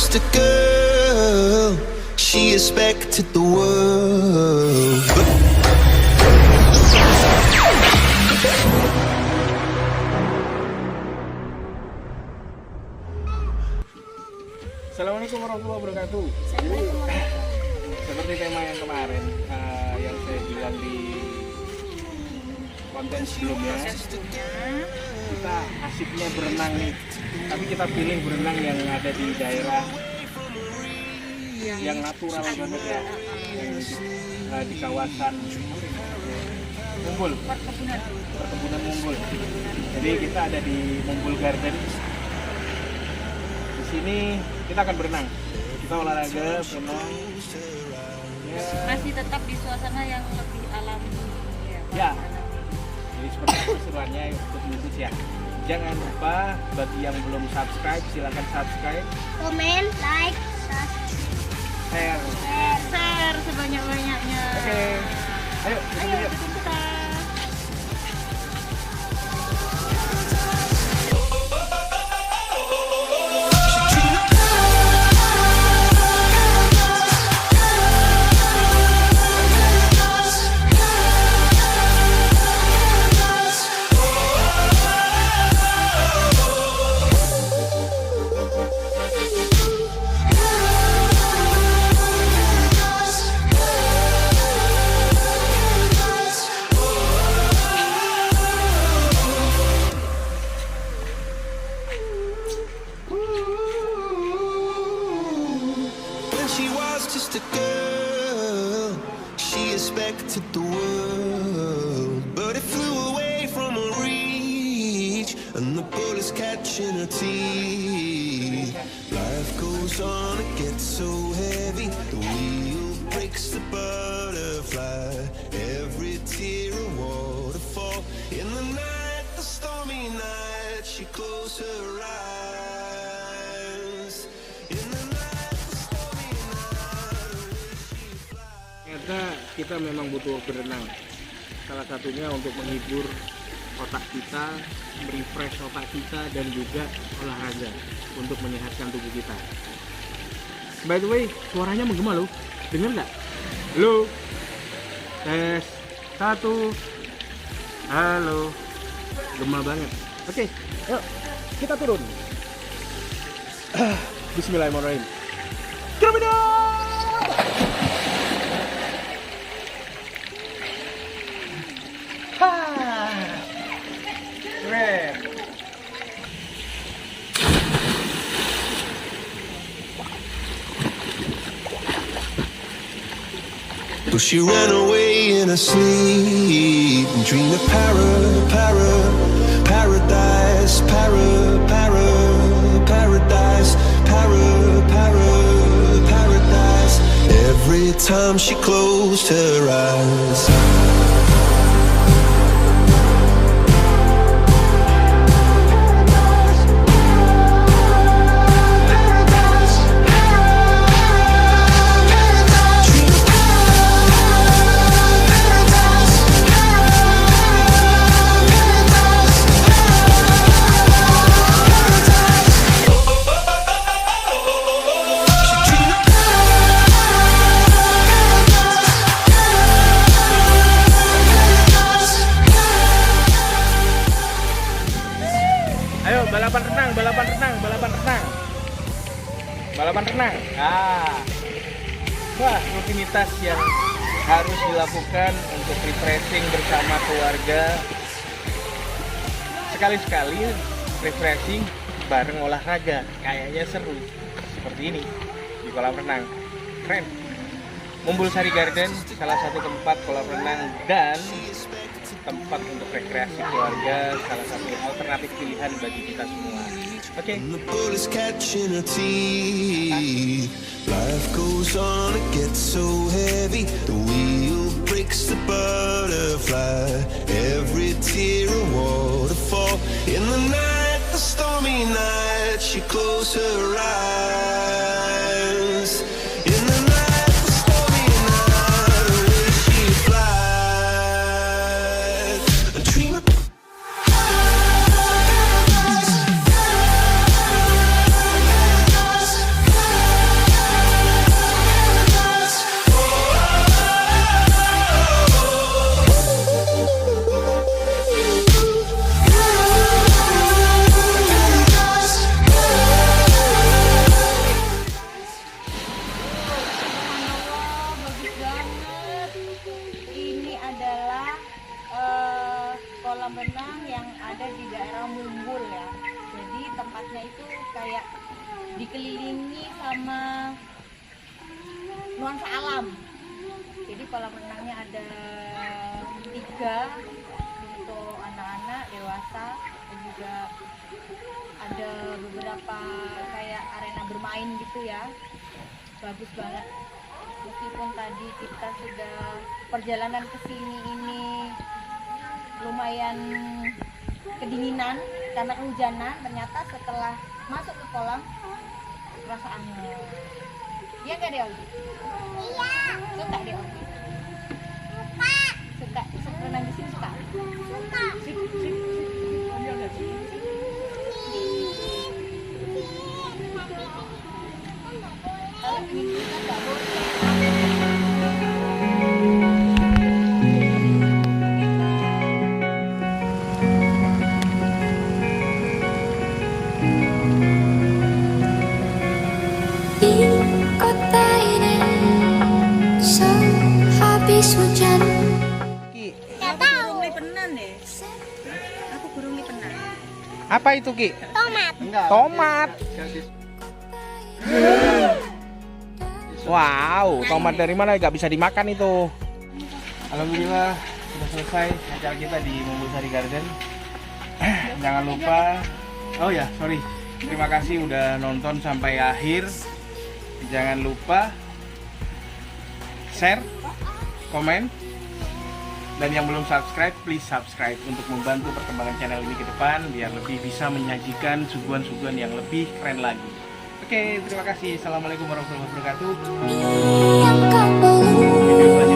just a girl, she expected the world. Assalamualaikum warahmatullahi wabarakatuh. Seperti tema yang kemarin yang saya bilang di konten sebelumnya, kita asiknya berenang nih, tapi kita pilih berenang yang ada di daerah yang natural banget ya, yang di kawasan Mumbul, perkebunan Mumbul. Jadi kita ada di Mumbul Garden. Di sini kita akan berenang, kita olahraga berenang. Ya. Masih tetap di suasana yang lebih alami. Ya. Jadi seperti apa keseruannya ikut ya. Jangan lupa bagi yang belum subscribe silakan subscribe, Komen, like, share sebanyak-banyaknya. Oke. Ayo Ayo ikutin kita. She was just a girl, she expected the world, but it flew away from her reach, and the bullets catching her teeth. Life goes on, it gets so heavy, the wheel breaks the butterfly, every tear a waterfall. In the night, the stormy night, she closed her eyes. In the Ternyata kita memang butuh berenang. Salah satunya untuk menghibur otak kita, merefresh otak kita, dan juga olahraga untuk menyehatkan tubuh kita. By the way, suaranya menggema loh. Dengar nggak? Halo? Tes 1. Halo. Gema banget. Oke, yuk kita turun. Bismillahirrahmanirrahim. Keren. Well, she ran away in her sleep and dreamed of paradise, paradise, paradise. Every time she closed her eyes. Ayo balapan renang. Wah, rutinitas yang harus dilakukan untuk refreshing bersama keluarga. Sekali-sekali refreshing bareng olahraga, kayaknya seru. Seperti ini di kolam renang. Keren. Mumbul Sari Garden, salah satu tempat kolam renang dan tempat untuk rekreasi keluarga, salah satu alternatif pilihan bagi kita semua. Oke. Life goes on, it gets so heavy. The wheel breaks the butterfly. Every tear a waterfall. In the night, the stormy night, she closed her eyes. In the night, the stormy night, away she flies. A dream of kolam renang yang ada di daerah Mumbul ya. Jadi tempatnya itu kayak dikelilingi sama nuansa alam. Jadi kolam renangnya ada 3 untuk anak-anak, dewasa, dan juga ada beberapa kayak arena bermain gitu ya. Bagus banget. Meskipun tadi kita sudah perjalanan ke sini ini lumayan kedinginan karena kehujanan, ternyata setelah masuk ke kolam rasa anget. Iya nggak deh Olgi? Iya. Suka deh Olgi? Suka. Suka renang di sini suka? Suka. Kalau ingin kita nggak boleh. Di kota ini sehabis hujan. Ki, Aku burung lipenan deh. Aku burung lipenan. apa itu Ki? Tomat. Tomat. Wow, tomat dari mana? Gak bisa dimakan itu. Alhamdulillah sudah selesai acara kita di Mumbulsari Garden. Jangan lupa, oh ya sorry, terima kasih udah nonton sampai akhir. Jangan lupa share, komen, dan yang belum subscribe, please subscribe untuk membantu perkembangan channel ini ke depan biar lebih bisa menyajikan suguhan-suguhan yang lebih keren lagi. Oke, terima kasih. Assalamualaikum warahmatullahi wabarakatuh. Yang kau peluk